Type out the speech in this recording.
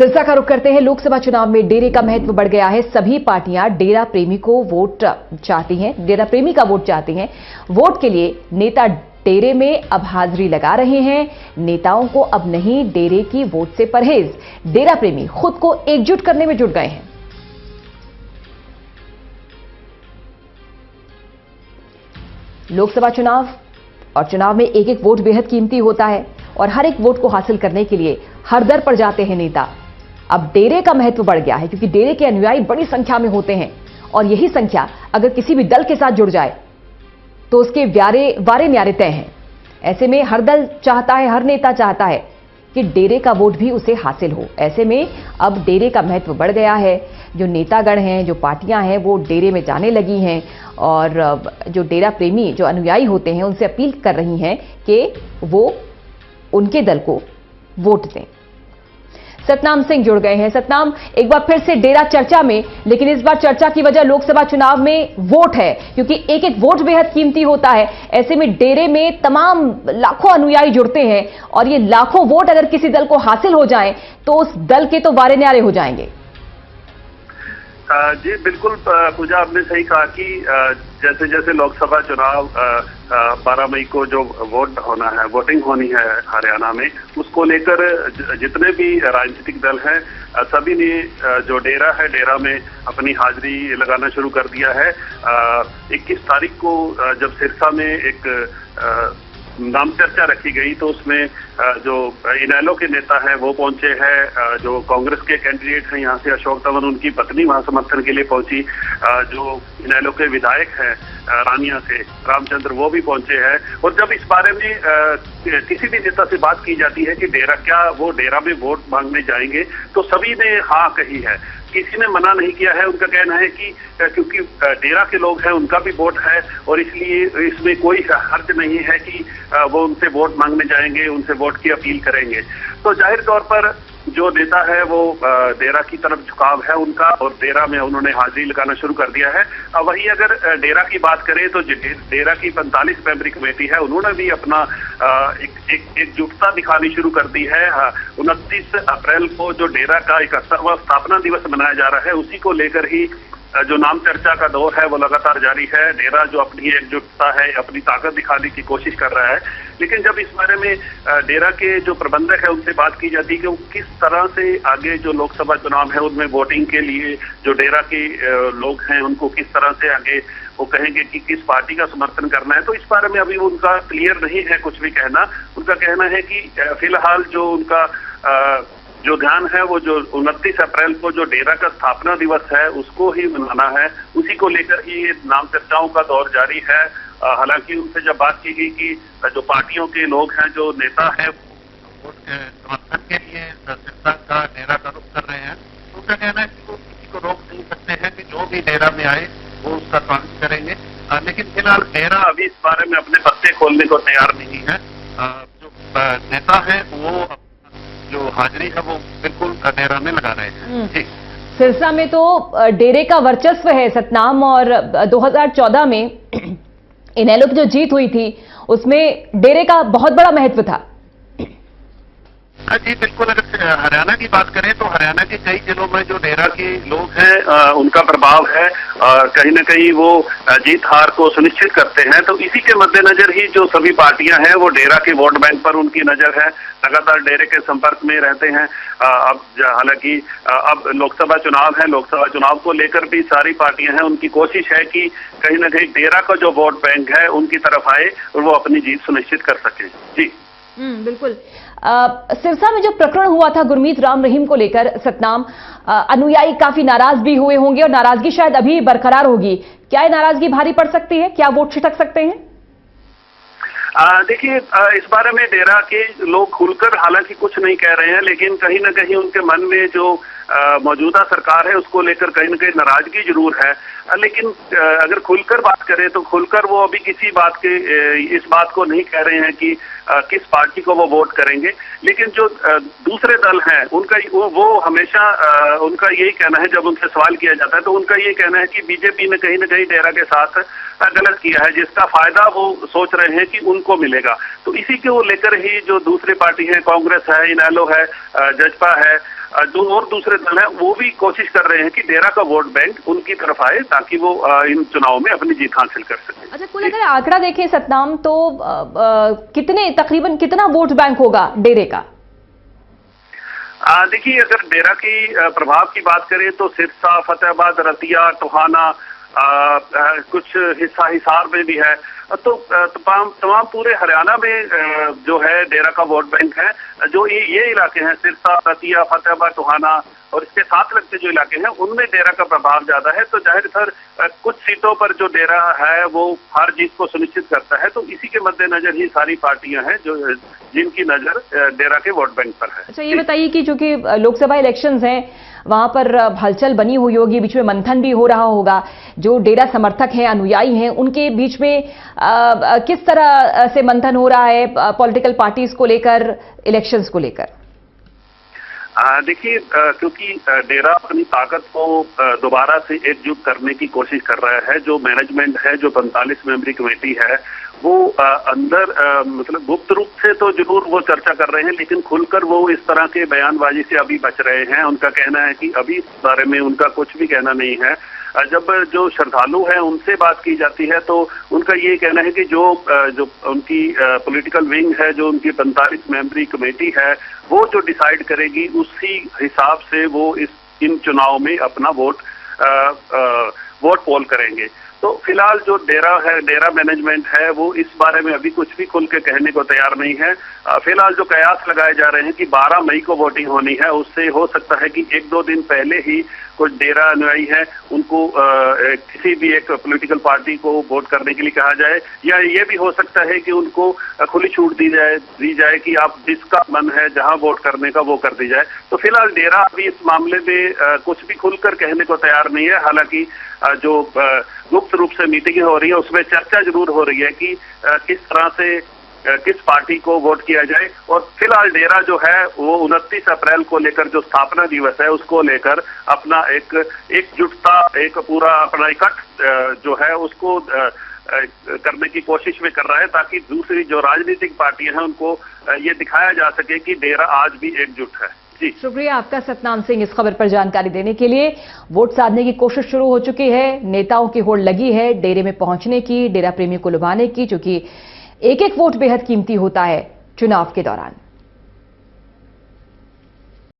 सिरसा का रुख करते हैं। लोकसभा चुनाव में डेरे का महत्व बढ़ गया है। सभी पार्टियां डेरा प्रेमी को वोट चाहती हैं, डेरा प्रेमी का वोट चाहती हैं। वोट के लिए नेता डेरे में अब हाजिरी लगा रहे हैं। नेताओं को अब नहीं डेरे की वोट से परहेज। डेरा प्रेमी खुद को एकजुट करने में जुट गए हैं। लोकसभा चुनाव और चुनाव में एक एक वोट बेहद कीमती होता है और हर एक वोट को हासिल करने के लिए हर दर पर जाते हैं नेता। अब डेरे का महत्व बढ़ गया है क्योंकि डेरे के अनुयायी बड़ी संख्या में होते हैं और यही संख्या अगर किसी भी दल के साथ जुड़ जाए तो उसके वारे न्यारे तय हैं। ऐसे में हर दल चाहता है, हर नेता चाहता है कि डेरे का वोट भी उसे हासिल हो। ऐसे में अब डेरे का महत्व बढ़ गया है। जो नेतागण हैं, जो पार्टियां हैं, वो डेरे में जाने लगी हैं और जो डेरा प्रेमी, जो अनुयायी होते हैं, उनसे अपील कर रही हैं कि वो उनके दल को वोट दें। सतनाम सिंह जुड़ गए हैं। सतनाम, एक बार फिर से डेरा चर्चा में, लेकिन इस बार चर्चा की वजह लोकसभा चुनाव में वोट है क्योंकि एक एक वोट बेहद कीमती होता है। ऐसे में डेरे में तमाम लाखों अनुयायी जुड़ते हैं और ये लाखों वोट अगर किसी दल को हासिल हो जाएं तो उस दल के तो वारे न्यारे हो जाएंगे। जी बिल्कुल पूजा, आपने सही कहा कि जैसे जैसे लोकसभा चुनाव 12 मई को जो वोट होना है, वोटिंग होनी है हरियाणा में, उसको लेकर जितने भी राजनीतिक दल हैं सभी ने जो डेरा है, डेरा में अपनी हाजिरी लगाना शुरू कर दिया है। 21 तारीख को जब सिरसा में एक नाम चर्चा रखी गई तो उसमें जो इनेलो के नेता हैं वो पहुंचे हैं, जो कांग्रेस के कैंडिडेट हैं यहाँ से अशोक तंवर, उनकी पत्नी वहां समर्थन के लिए पहुंची, जो इनेलो के विधायक हैं रानिया से रामचंद्र, वो भी पहुंचे हैं। और जब इस बारे में किसी भी नेता से बात की जाती है कि डेरा क्या वो डेरा में वोट मांगने जाएंगे, तो सभी ने हाँ कही है, किसी ने मना नहीं किया है। उनका कहना है कि क्योंकि डेरा के लोग हैं, उनका भी वोट है और इसलिए इसमें कोई हर्ज नहीं है कि वो उनसे वोट मांगने जाएंगे, उनसे वोट की अपील करेंगे। तो जाहिर तौर पर जो नेता है वो डेरा की तरफ झुकाव है उनका और डेरा में उन्होंने हाजिरी लगाना शुरू कर दिया है। वहीं अगर डेरा की बात करें तो डेरा की 45 मेंबरी कमेटी है, उन्होंने भी अपना एकजुटता दिखानी शुरू कर दी है। 29 अप्रैल को जो डेरा का 71वां स्थापना दिवस मनाया जा रहा है, उसी को लेकर ही जो नाम चर्चा का दौर है वो लगातार जारी है। डेरा जो अपनी एकजुटता है, अपनी ताकत दिखाने की कोशिश कर रहा है। लेकिन जब इस बारे में डेरा के जो प्रबंधक है उनसे बात की जाती है कि वो किस तरह से आगे जो लोकसभा चुनाव है उनमें वोटिंग के लिए जो डेरा के लोग हैं उनको किस तरह से आगे वो कहेंगे कि किस पार्टी का समर्थन करना है, तो इस बारे में अभी उनका क्लियर नहीं है कुछ भी कहना। उनका कहना है कि फिलहाल जो उनका जो ध्यान है वो जो 29 अप्रैल को जो डेरा का स्थापना दिवस है उसको ही मनाना है, उसी को लेकर ही नाम चर्चाओं का दौर जारी है। हालांकि उनसे जब बात की गई कि जो पार्टियों के लोग हैं, जो नेता हैं, वोट के समर्थन के लिए सिरसा का डेरा का रुख कर रहे हैं, तो उनका कहना है कि वो किसी को रोक नहीं सकते हैं कि जो भी डेरा में आए वो उसका स्वागत करेंगे। लेकिन फिलहाल डेरा अभी इस बारे में अपने पत्ते खोलने को तैयार नहीं है। जो नेता है वो जो हाजिरी है वो बिल्कुल डेरा में लगा रहे हैं। सिरसा में तो डेरे का वर्चस्व है सतनाम, और 2014 में इनेलो की जो जीत हुई थी उसमें डेरे का बहुत बड़ा महत्व था। जी बिल्कुल, अगर हरियाणा की बात करें तो हरियाणा के कई जिलों में जो डेरा के लोग हैं उनका प्रभाव है, कहीं ना कहीं वो जीत हार को सुनिश्चित करते हैं। तो इसी के मद्देनजर ही जो सभी पार्टियां हैं वो डेरा के वोट बैंक पर उनकी नजर है, लगातार डेरे के संपर्क में रहते हैं। अब हालांकि अब लोकसभा चुनाव है, लोकसभा चुनाव को लेकर भी सारी पार्टियां हैं, उनकी कोशिश है कि कहीं ना कहीं डेरा का जो वोट बैंक है उनकी तरफ आए और वो अपनी जीत सुनिश्चित कर सके। जी बिल्कुल। सिरसा में जो प्रकरण हुआ था गुरमीत राम रहीम को लेकर सतनाम, अनुयायी काफी नाराज भी हुए होंगे और नाराजगी शायद अभी बरकरार होगी। क्या ये नाराजगी भारी पड़ सकती है? क्या वोट छिटक सकते हैं? देखिए, इस बारे में डेरा के लोग खुलकर हालांकि कुछ नहीं कह रहे हैं, लेकिन कहीं ना कहीं उनके मन में जो मौजूदा सरकार है उसको लेकर कहीं ना कहीं नाराजगी जरूर है। लेकिन अगर खुलकर बात करें तो खुलकर वो अभी किसी बात के इस बात को नहीं कह रहे हैं कि किस पार्टी को वो वोट करेंगे। लेकिन जो दूसरे दल हैं उनका वो हमेशा उनका यही कहना है, जब उनसे सवाल किया जाता है तो उनका ये कहना है कि बीजेपी ने कहीं ना कहीं डेरा के साथ गलत किया है, जिसका फायदा वो सोच रहे हैं कि उनको मिलेगा। तो इसी को लेकर ही जो दूसरी पार्टी है, कांग्रेस है, इनेलो है, जजपा है, जो और दूसरे दल हैं वो भी कोशिश कर रहे हैं कि डेरा का वोट बैंक उनकी तरफ आए ताकि वो इन चुनाव में अपनी जीत हासिल कर सके। अच्छा, कुल अगर आंकड़ा देखें सतनाम तो तकरीबन कितना वोट बैंक होगा डेरे का? देखिए, अगर डेरा की प्रभाव की बात करें तो सिरसा, फतेहाबाद, रतिया, टोहाना, कुछ हिस्सा हिसार में भी है, तो तमाम पूरे हरियाणा में जो है डेरा का वोट बैंक है। जो ये इलाके हैं सिरसा, रतिया, फतेहाबाद, टोहाना और इसके साथ लगते जो इलाके हैं उनमें डेरा का प्रभाव ज्यादा है, तो जाहिर सर कुछ सीटों पर जो डेरा है वो हार जीत को सुनिश्चित करता है, तो इसी के मद्देनजर ही सारी पार्टियां हैं जो जिनकी नजर डेरा के वोट बैंक पर है। अच्छा, ये बताइए कि चूंकि लोकसभा इलेक्शंस हैं वहां पर हलचल बनी हुई होगी, बीच में मंथन भी हो रहा होगा, जो डेरा समर्थक हैं, अनुयायी हैं, उनके बीच में किस तरह से मंथन हो रहा है पॉलिटिकल पार्टीज को लेकर, इलेक्शंस को लेकर? देखिए, क्योंकि डेरा अपनी ताकत को दोबारा से एकजुट करने की कोशिश कर रहा है, जो मैनेजमेंट है, जो 45 मेंबरी कमेटी है, वो अंदर मतलब गुप्त रूप से तो जरूर वो चर्चा कर रहे हैं, लेकिन खुलकर वो इस तरह के बयानबाजी से अभी बच रहे हैं। उनका कहना है कि अभी इस बारे में उनका कुछ भी कहना नहीं है। जब जो श्रद्धालु हैं उनसे बात की जाती है तो उनका ये कहना है कि जो उनकी पॉलिटिकल विंग है, जो उनकी 45 मेंबरी कमेटी है, वो जो डिसाइड करेगी उसी हिसाब से वो इन चुनाव में अपना वोट पोल करेंगे। तो फिलहाल जो डेरा है, डेरा मैनेजमेंट है, वो इस बारे में अभी कुछ भी खुल के कहने को तैयार नहीं है। फिलहाल जो कयास लगाए जा रहे हैं कि 12 मई को वोटिंग होनी है, उससे हो सकता है कि 1-2 दिन पहले ही कुछ डेरा अनुयायी है उनको किसी भी एक पॉलिटिकल पार्टी को वोट करने के लिए कहा जाए, या ये भी हो सकता है कि उनको खुली छूट दी जाए कि आप जिसका मन है जहां वोट करने का वो कर दी जाए। तो फिलहाल डेरा अभी इस मामले में कुछ भी खुलकर कहने को तैयार नहीं है। हालांकि जो गुप्त रूप से मीटिंग हो रही है उसमें चर्चा जरूर हो रही है कि किस तरह से किस पार्टी को वोट किया जाए। और फिलहाल डेरा जो है वो 29 अप्रैल को लेकर जो स्थापना दिवस है उसको लेकर अपना एकजुटता, एक पूरा अपना इकट्ठ जो है उसको करने की कोशिश में कर रहा है, ताकि दूसरी जो राजनीतिक पार्टियां हैं उनको ये दिखाया जा सके कि डेरा आज भी एकजुट है। जी शुक्रिया आपका सतनाम सिंह इस खबर पर जानकारी देने के लिए। वोट साधने की कोशिश शुरू हो चुकी है, नेताओं की होड़ लगी है डेरे में पहुंचने की, डेरा प्रेमी को लुभाने की, क्योंकि एक एक वोट बेहद कीमती होता है चुनाव के दौरान।